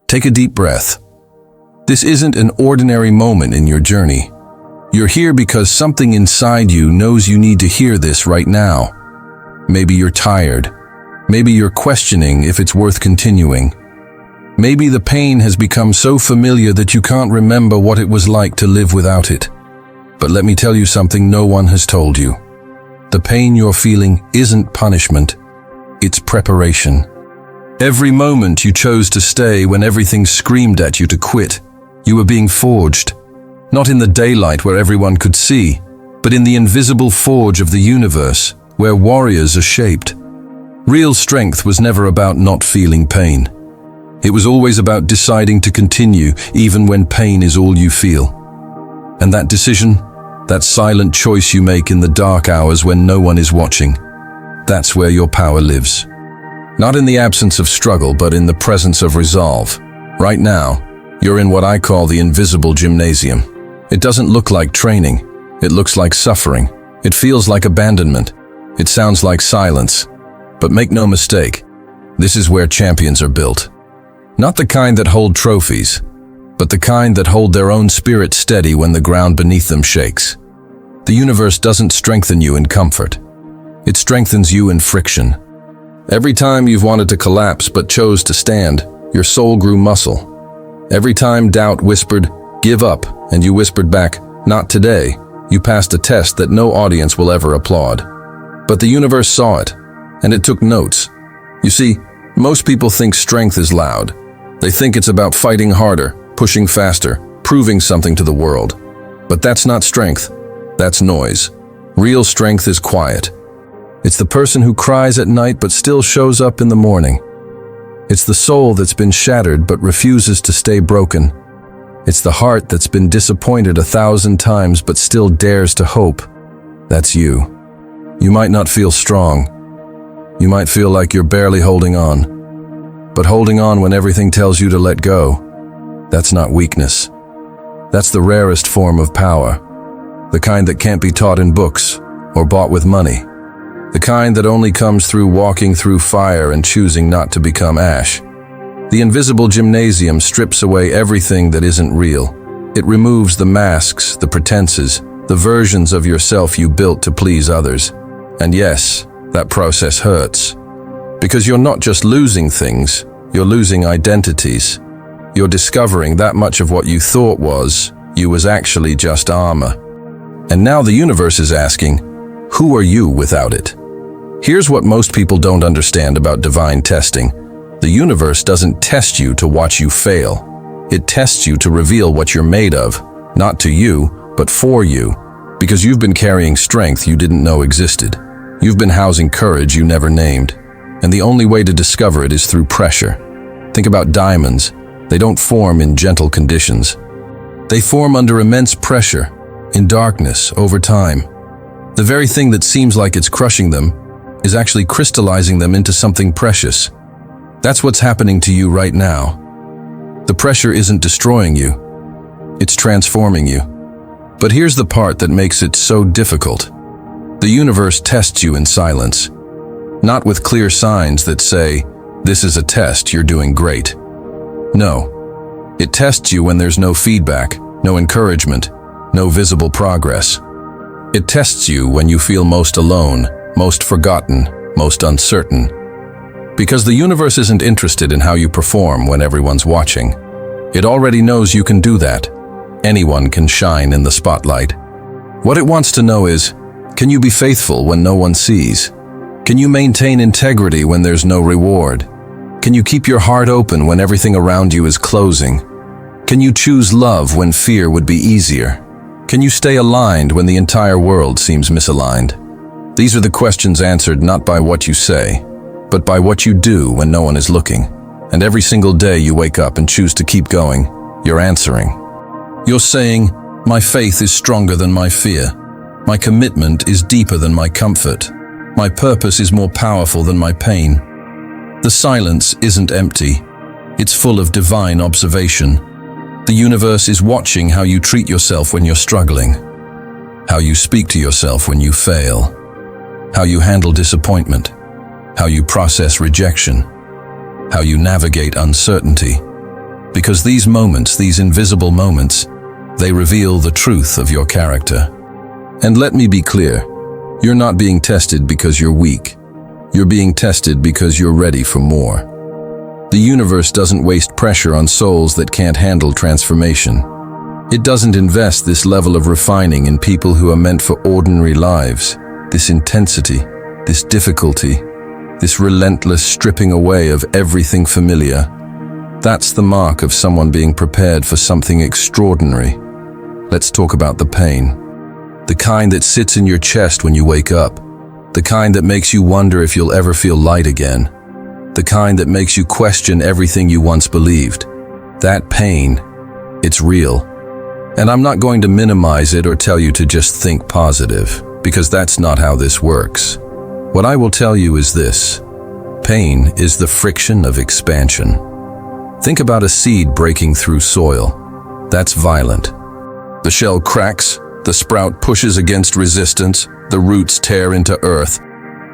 Take a deep breath. This isn't an ordinary moment in your journey. You're here because something inside you knows you need to hear this right now. Maybe you're tired. Maybe you're questioning if it's worth continuing. Maybe the pain has become so familiar that you can't remember what it was like to live without it. But let me tell you something no one has told you. The pain you're feeling isn't punishment. It's preparation. Every moment you chose to stay when everything screamed at you to quit, you were being forged. Not in the daylight where everyone could see, but in the invisible forge of the universe, where warriors are shaped. Real strength was never about not feeling pain. It was always about deciding to continue even when pain is all you feel. And that decision, that silent choice you make in the dark hours when no one is watching, that's where your power lives. Not in the absence of struggle, but in the presence of resolve. Right now, you're in what I call the invisible gymnasium. It doesn't look like training. It looks like suffering. It feels like abandonment. It sounds like silence. But make no mistake, this is where champions are built. Not the kind that hold trophies, but the kind that hold their own spirit steady when the ground beneath them shakes. The universe doesn't strengthen you in comfort. It strengthens you in friction. Every time you've wanted to collapse but chose to stand, your soul grew muscle. Every time doubt whispered, "Give up," and you whispered back, "Not today," you passed a test that no audience will ever applaud. But the universe saw it, and it took notes. You see, most people think strength is loud. They think it's about fighting harder, pushing faster, proving something to the world. But that's not strength. That's noise. Real strength is quiet. It's the person who cries at night but still shows up in the morning. It's the soul that's been shattered but refuses to stay broken. It's the heart that's been disappointed 1,000 times but still dares to hope. That's you. You might not feel strong. You might feel like you're barely holding on. But holding on when everything tells you to let go, that's not weakness. That's the rarest form of power. The kind that can't be taught in books or bought with money. The kind that only comes through walking through fire and choosing not to become ash. The invisible gymnasium strips away everything that isn't real. It removes the masks, the pretenses, the versions of yourself you built to please others. And yes, that process hurts. Because you're not just losing things, you're losing identities. You're discovering that much of what you thought was you was actually just armor. And now the universe is asking, who are you without it? Here's what most people don't understand about divine testing. The universe doesn't test you to watch you fail. It tests you to reveal what you're made of, not to you, but for you. Because you've been carrying strength you didn't know existed. You've been housing courage you never named. And the only way to discover it is through pressure. Think about diamonds. They don't form in gentle conditions. They form under immense pressure, in darkness, over time. The very thing that seems like it's crushing them is actually crystallizing them into something precious. That's what's happening to you right now. The pressure isn't destroying you. It's transforming you. But here's the part that makes it so difficult. The universe tests you in silence. Not with clear signs that say, "This is a test, you're doing great." No. It tests you when there's no feedback, no encouragement, no visible progress. It tests you when you feel most alone, most forgotten, most uncertain. Because the universe isn't interested in how you perform when everyone's watching. It already knows you can do that. Anyone can shine in the spotlight. What it wants to know is, can you be faithful when no one sees? Can you maintain integrity when there's no reward? Can you keep your heart open when everything around you is closing? Can you choose love when fear would be easier? Can you stay aligned when the entire world seems misaligned? These are the questions answered not by what you say, but by what you do when no one is looking. And every single day you wake up and choose to keep going, you're answering. You're saying, my faith is stronger than my fear. My commitment is deeper than my comfort. My purpose is more powerful than my pain. The silence isn't empty. It's full of divine observation. The universe is watching how you treat yourself when you're struggling, how you speak to yourself when you fail, how you handle disappointment, how you process rejection, how you navigate uncertainty. Because these moments, these invisible moments, they reveal the truth of your character. And let me be clear, you're not being tested because you're weak. You're being tested because you're ready for more. The universe doesn't waste pressure on souls that can't handle transformation. It doesn't invest this level of refining in people who are meant for ordinary lives. This intensity, this difficulty, this relentless stripping away of everything familiar. That's the mark of someone being prepared for something extraordinary. Let's talk about the pain. The kind that sits in your chest when you wake up. The kind that makes you wonder if you'll ever feel light again. The kind that makes you question everything you once believed. That pain, it's real. And I'm not going to minimize it or tell you to just think positive, because that's not how this works. What I will tell you is this: pain is the friction of expansion. Think about a seed breaking through soil. That's violent. The shell cracks, the sprout pushes against resistance, the roots tear into earth.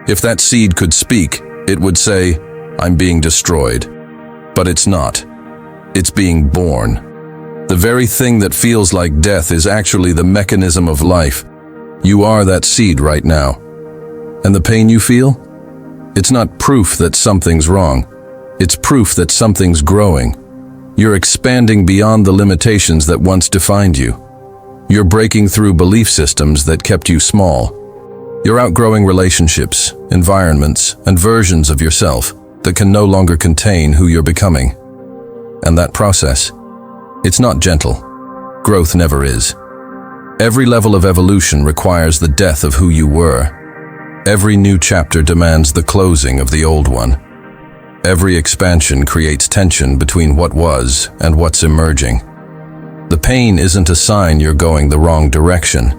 If that seed could speak, it would say, "I'm being destroyed." But it's not. It's being born. The very thing that feels like death is actually the mechanism of life. You are that seed right now. And the pain you feel? It's not proof that something's wrong. It's proof that something's growing. You're expanding beyond the limitations that once defined you. You're breaking through belief systems that kept you small. You're outgrowing relationships, environments, and versions of yourself that can no longer contain who you're becoming. And that process, it's not gentle. Growth never is. Every level of evolution requires the death of who you were. Every new chapter demands the closing of the old one. Every expansion creates tension between what was and what's emerging. The pain isn't a sign you're going the wrong direction.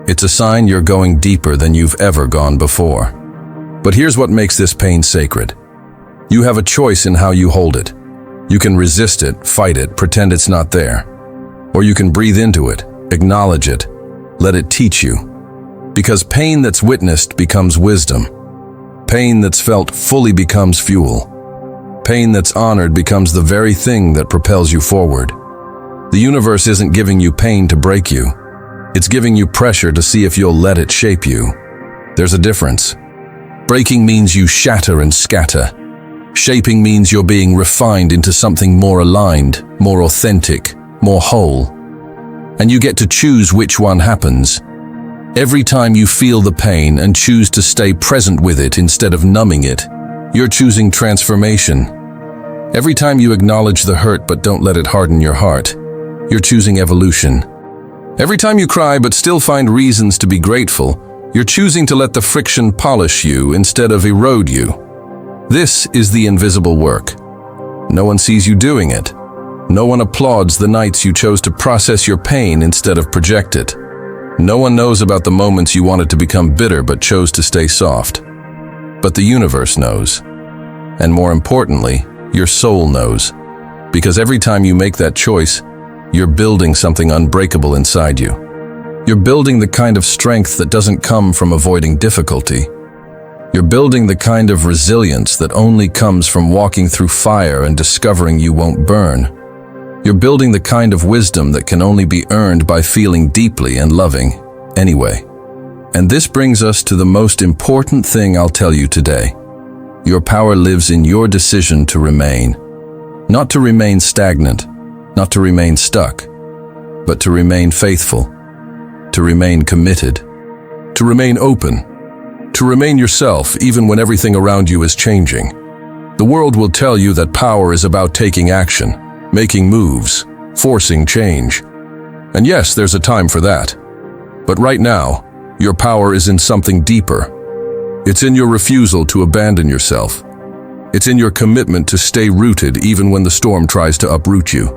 It's a sign you're going deeper than you've ever gone before. But here's what makes this pain sacred. You have a choice in how you hold it. You can resist it, fight it, pretend it's not there. Or you can breathe into it, acknowledge it, let it teach you. Because pain that's witnessed becomes wisdom. Pain that's felt fully becomes fuel. Pain that's honored becomes the very thing that propels you forward. The universe isn't giving you pain to break you. It's giving you pressure to see if you'll let it shape you. There's a difference. Breaking means you shatter and scatter. Shaping means you're being refined into something more aligned, more authentic, more whole. And you get to choose which one happens. Every time you feel the pain and choose to stay present with it instead of numbing it, you're choosing transformation. Every time you acknowledge the hurt but don't let it harden your heart, you're choosing evolution. Every time you cry but still find reasons to be grateful, you're choosing to let the friction polish you instead of erode you. This is the invisible work. No one sees you doing it. No one applauds the nights you chose to process your pain instead of project it. No one knows about the moments you wanted to become bitter but chose to stay soft. But the universe knows. And more importantly, your soul knows. Because every time you make that choice, you're building something unbreakable inside you. You're building the kind of strength that doesn't come from avoiding difficulty. You're building the kind of resilience that only comes from walking through fire and discovering you won't burn. You're building the kind of wisdom that can only be earned by feeling deeply and loving anyway. And this brings us to the most important thing I'll tell you today. Your power lives in your decision to remain. Not to remain stagnant, not to remain stuck, but to remain faithful, to remain committed, to remain open, to remain yourself even when everything around you is changing. The world will tell you that power is about taking action, making moves, forcing change. And yes, there's a time for that. But right now, your power is in something deeper. It's in your refusal to abandon yourself. It's in your commitment to stay rooted even when the storm tries to uproot you.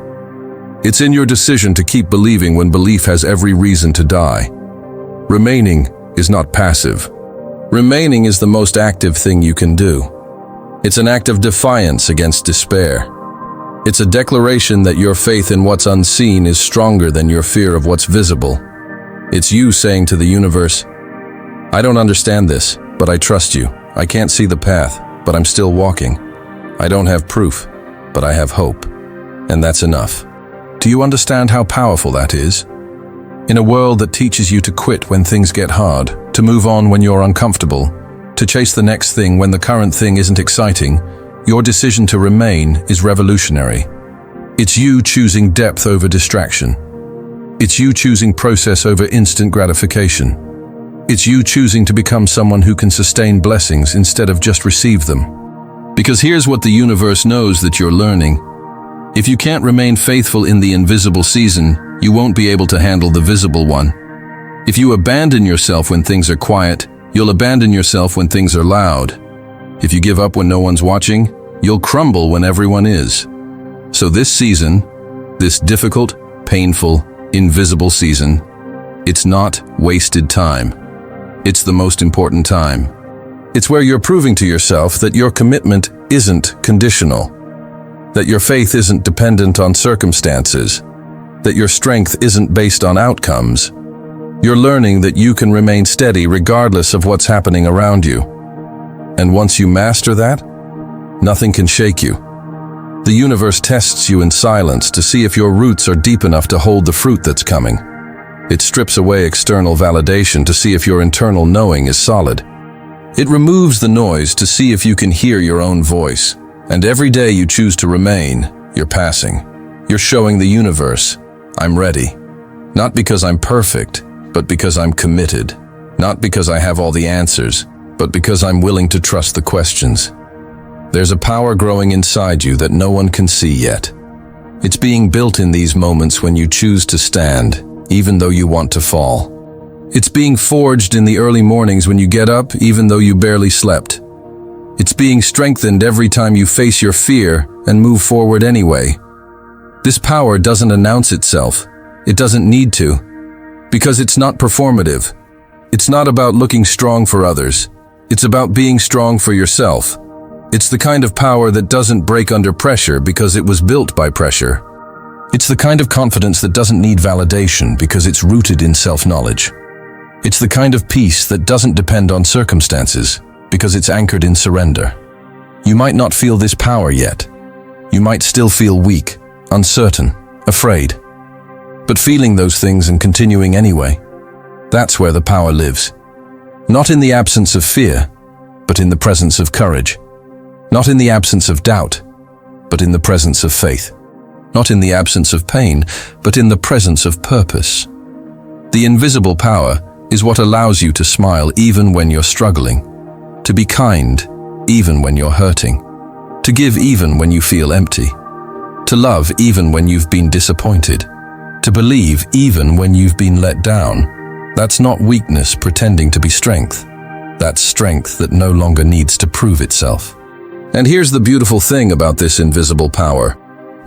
It's in your decision to keep believing when belief has every reason to die. Remaining is not passive. Remaining is the most active thing you can do. It's an act of defiance against despair. It's a declaration that your faith in what's unseen is stronger than your fear of what's visible. It's you saying to the universe, I don't understand this, but I trust you. I can't see the path, but I'm still walking. I don't have proof, but I have hope. And that's enough. Do you understand how powerful that is? In a world that teaches you to quit when things get hard, to move on when you're uncomfortable, to chase the next thing when the current thing isn't exciting, your decision to remain is revolutionary. It's you choosing depth over distraction. It's you choosing process over instant gratification. It's you choosing to become someone who can sustain blessings instead of just receive them. Because here's what the universe knows that you're learning. If you can't remain faithful in the invisible season, you won't be able to handle the visible one. If you abandon yourself when things are quiet, you'll abandon yourself when things are loud. If you give up when no one's watching, you'll crumble when everyone is. So this season, this difficult, painful, invisible season, it's not wasted time. It's the most important time. It's where you're proving to yourself that your commitment isn't conditional, that your faith isn't dependent on circumstances, that your strength isn't based on outcomes. You're learning that you can remain steady regardless of what's happening around you. And once you master that, nothing can shake you. The universe tests you in silence to see if your roots are deep enough to hold the fruit that's coming. It strips away external validation to see if your internal knowing is solid. It removes the noise to see if you can hear your own voice. And every day you choose to remain, you're passing. You're showing the universe, I'm ready. Not because I'm perfect, but because I'm committed. Not because I have all the answers, but because I'm willing to trust the questions. There's a power growing inside you that no one can see yet. It's being built in these moments when you choose to stand, even though you want to fall. It's being forged in the early mornings when you get up, even though you barely slept. It's being strengthened every time you face your fear and move forward anyway. This power doesn't announce itself. It doesn't need to. Because it's not performative. It's not about looking strong for others. It's about being strong for yourself. It's the kind of power that doesn't break under pressure because it was built by pressure. It's the kind of confidence that doesn't need validation because it's rooted in self-knowledge. It's the kind of peace that doesn't depend on circumstances because it's anchored in surrender. You might not feel this power yet. You might still feel weak, uncertain, afraid. But feeling those things and continuing anyway, that's where the power lives. Not in the absence of fear, but in the presence of courage. Not in the absence of doubt, but in the presence of faith. Not in the absence of pain, but in the presence of purpose. The invisible power is what allows you to smile even when you're struggling, to be kind even when you're hurting, to give even when you feel empty, to love even when you've been disappointed, to believe even when you've been let down. That's not weakness pretending to be strength. That's strength that no longer needs to prove itself. And here's the beautiful thing about this invisible power.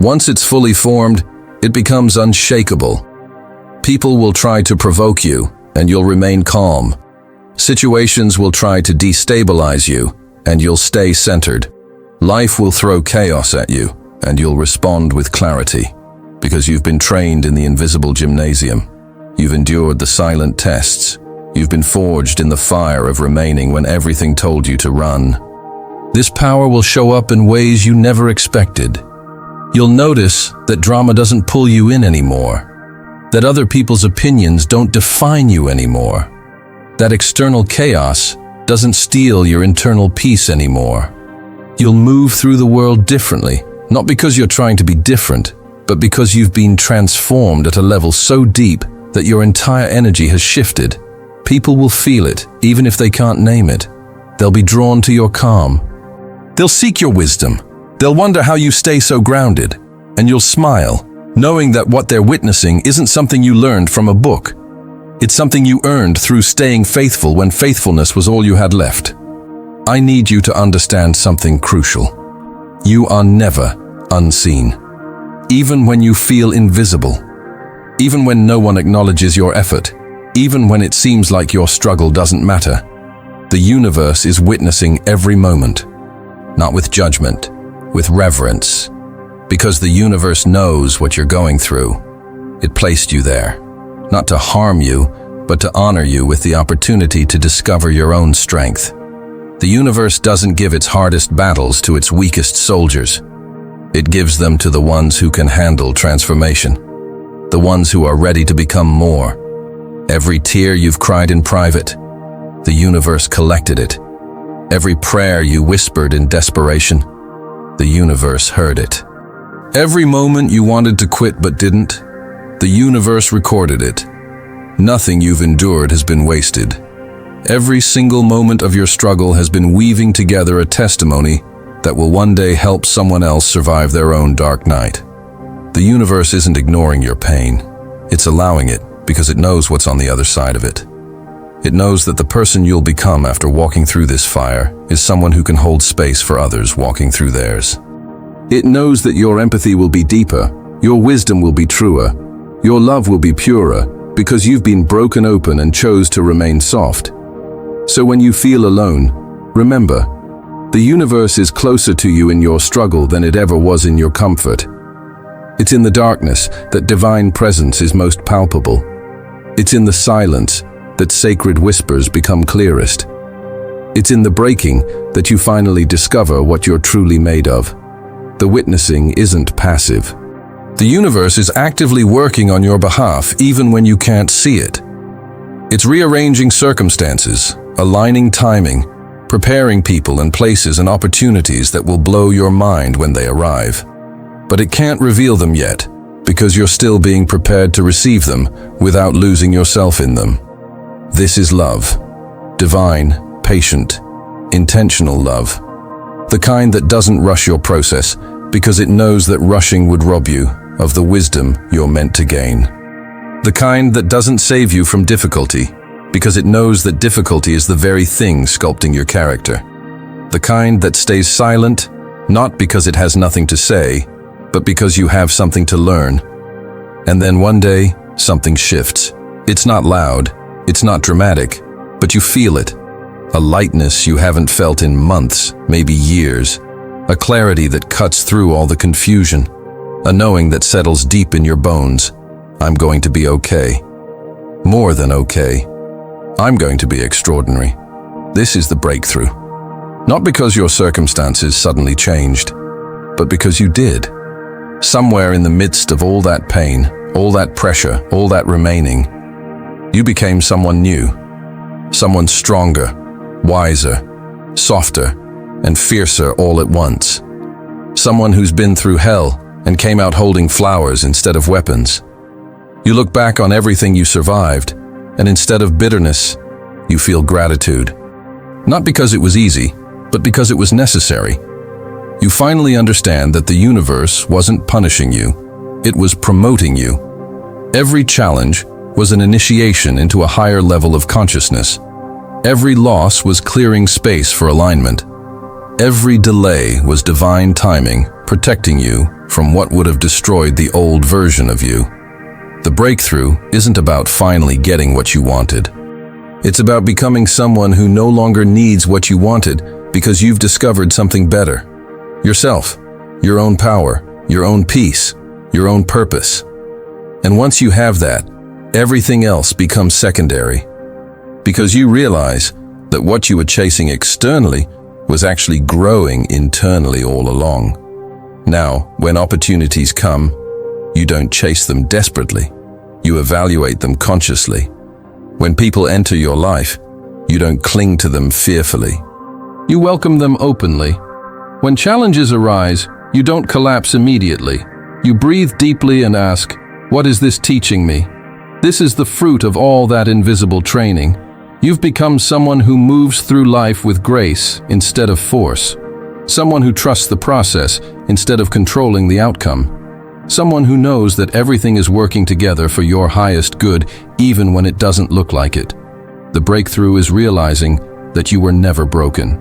Once it's fully formed, it becomes unshakable. People will try to provoke you, and you'll remain calm. Situations will try to destabilize you, and you'll stay centered. Life will throw chaos at you, and you'll respond with clarity. Because you've been trained in the invisible gymnasium. You've endured the silent tests. You've been forged in the fire of remaining when everything told you to run. This power will show up in ways you never expected. You'll notice that drama doesn't pull you in anymore, that other people's opinions don't define you anymore, that external chaos doesn't steal your internal peace anymore. You'll move through the world differently, not because you're trying to be different, but because you've been transformed at a level so deep that your entire energy has shifted. People will feel it, even if they can't name it. They'll be drawn to your calm. They'll seek your wisdom. They'll wonder how you stay so grounded. And you'll smile, knowing that what they're witnessing isn't something you learned from a book. It's something you earned through staying faithful when faithfulness was all you had left. I need you to understand something crucial. You are never unseen. Even when you feel invisible. Even when no one acknowledges your effort. Even when it seems like your struggle doesn't matter. The universe is witnessing every moment. Not with judgment, with reverence. Because the universe knows what you're going through. It placed you there, not to harm you, but to honor you with the opportunity to discover your own strength. The universe doesn't give its hardest battles to its weakest soldiers. It gives them to the ones who can handle transformation, the ones who are ready to become more. Every tear you've cried in private, the universe collected it. Every prayer you whispered in desperation, the universe heard it. Every moment you wanted to quit but didn't, the universe recorded it. Nothing you've endured has been wasted. Every single moment of your struggle has been weaving together a testimony that will one day help someone else survive their own dark night. The universe isn't ignoring your pain. It's allowing it because it knows what's on the other side of it. It knows that the person you'll become after walking through this fire is someone who can hold space for others walking through theirs. It knows that your empathy will be deeper, your wisdom will be truer, your love will be purer, because you've been broken open and chose to remain soft. So when you feel alone, remember, the universe is closer to you in your struggle than it ever was in your comfort. It's in the darkness that divine presence is most palpable. It's in the silence that sacred whispers become clearest. It's in the breaking that you finally discover what you're truly made of. The witnessing isn't passive. The universe is actively working on your behalf even when you can't see it. It's rearranging circumstances, aligning timing, preparing people and places and opportunities that will blow your mind when they arrive. But it can't reveal them yet, because you're still being prepared to receive them without losing yourself in them. This is love. Divine, patient, intentional love. The kind that doesn't rush your process because it knows that rushing would rob you of the wisdom you're meant to gain. The kind that doesn't save you from difficulty because it knows that difficulty is the very thing sculpting your character. The kind that stays silent, not because it has nothing to say, but because you have something to learn. And then one day, something shifts. It's not loud, it's not dramatic, but you feel it. A lightness you haven't felt in months, maybe years. A clarity that cuts through all the confusion. A knowing that settles deep in your bones. I'm going to be okay. More than okay. I'm going to be extraordinary. This is the breakthrough. Not because your circumstances suddenly changed, but because you did. Somewhere in the midst of all that pain, all that pressure, all that remaining, you became someone new. Someone stronger, wiser, softer, and fiercer all at once. Someone who's been through hell and came out holding flowers instead of weapons. You look back on everything you survived, and instead of bitterness, you feel gratitude. Not because it was easy, but because it was necessary. You finally understand that the universe wasn't punishing you, it was promoting you. Every challenge was an initiation into a higher level of consciousness. Every loss was clearing space for alignment. Every delay was divine timing, protecting you from what would have destroyed the old version of you. The breakthrough isn't about finally getting what you wanted. It's about becoming someone who no longer needs what you wanted because you've discovered something better. Yourself, your own power, your own peace, your own purpose. And once you have that, everything else becomes secondary. Because you realize that what you were chasing externally was actually growing internally all along. Now, when opportunities come, you don't chase them desperately. You evaluate them consciously. When people enter your life, you don't cling to them fearfully. You welcome them openly. When challenges arise, you don't collapse immediately. You breathe deeply and ask, "What is this teaching me?" This is the fruit of all that invisible training. You've become someone who moves through life with grace instead of force. Someone who trusts the process instead of controlling the outcome. Someone who knows that everything is working together for your highest good, even when it doesn't look like it. The breakthrough is realizing that you were never broken.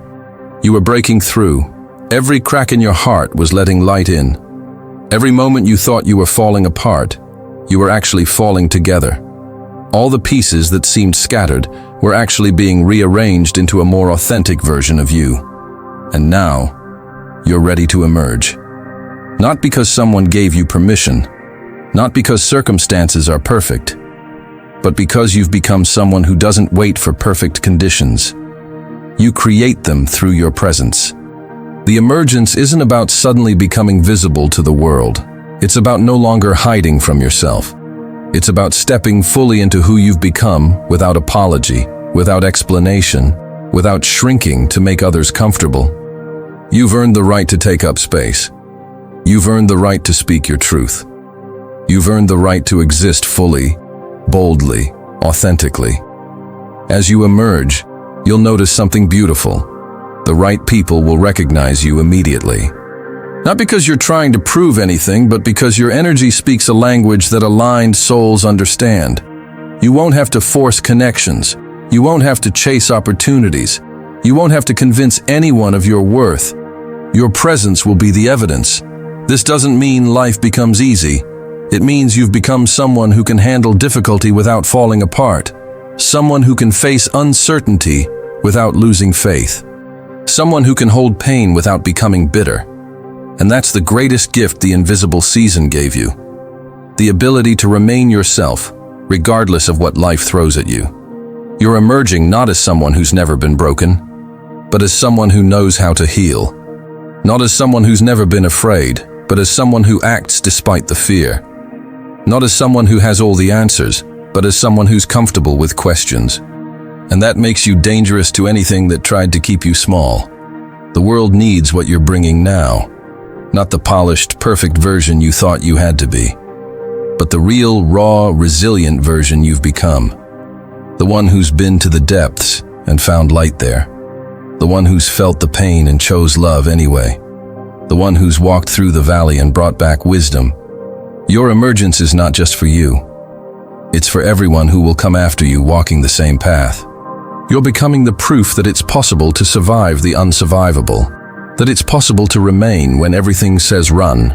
You were breaking through. Every crack in your heart was letting light in. Every moment you thought you were falling apart, you were actually falling together. All the pieces that seemed scattered were actually being rearranged into a more authentic version of you. And now, you're ready to emerge. Not because someone gave you permission, not because circumstances are perfect, but because you've become someone who doesn't wait for perfect conditions. You create them through your presence. The emergence isn't about suddenly becoming visible to the world. It's about no longer hiding from yourself. It's about stepping fully into who you've become without apology, without explanation, without shrinking to make others comfortable. You've earned the right to take up space. You've earned the right to speak your truth. You've earned the right to exist fully, boldly, authentically. As you emerge, you'll notice something beautiful. The right people will recognize you immediately. Not because you're trying to prove anything, but because your energy speaks a language that aligned souls understand. You won't have to force connections. You won't have to chase opportunities. You won't have to convince anyone of your worth. Your presence will be the evidence. This doesn't mean life becomes easy. It means you've become someone who can handle difficulty without falling apart. Someone who can face uncertainty without losing faith. Someone who can hold pain without becoming bitter. And that's the greatest gift the invisible season gave you. The ability to remain yourself, regardless of what life throws at you. You're emerging not as someone who's never been broken, but as someone who knows how to heal. Not as someone who's never been afraid, but as someone who acts despite the fear. Not as someone who has all the answers, but as someone who's comfortable with questions. And that makes you dangerous to anything that tried to keep you small. The world needs what you're bringing now. Not the polished, perfect version you thought you had to be, but the real, raw, resilient version you've become. The one who's been to the depths and found light there. The one who's felt the pain and chose love anyway. The one who's walked through the valley and brought back wisdom. Your emergence is not just for you. It's for everyone who will come after you walking the same path. You're becoming the proof that it's possible to survive the unsurvivable. That it's possible to remain when everything says run.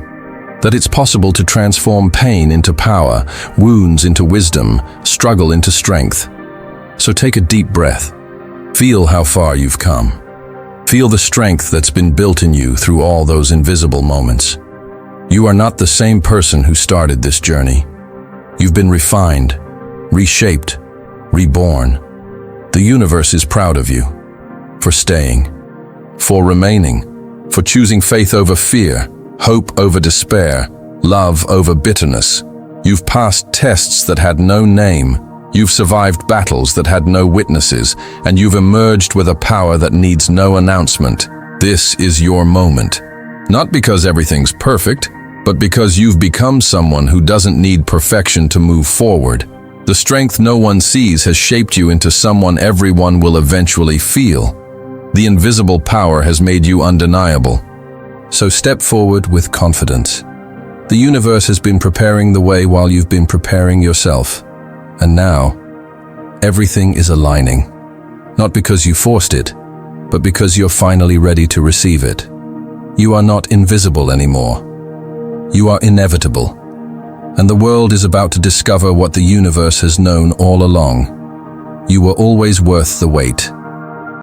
That it's possible to transform pain into power, wounds into wisdom, struggle into strength. So take a deep breath. Feel how far you've come. Feel the strength that's been built in you through all those invisible moments. You are not the same person who started this journey. You've been refined, reshaped, reborn. The universe is proud of you. For staying. For remaining. For choosing faith over fear, hope over despair, love over bitterness. You've passed tests that had no name. You've survived battles that had no witnesses, and you've emerged with a power that needs no announcement. This is your moment. Not because everything's perfect, but because you've become someone who doesn't need perfection to move forward. The strength no one sees has shaped you into someone everyone will eventually feel. The invisible power has made you undeniable. So step forward with confidence. The universe has been preparing the way while you've been preparing yourself. And now, everything is aligning. Not because you forced it, but because you're finally ready to receive it. You are not invisible anymore. You are inevitable. And the world is about to discover what the universe has known all along. You were always worth the wait.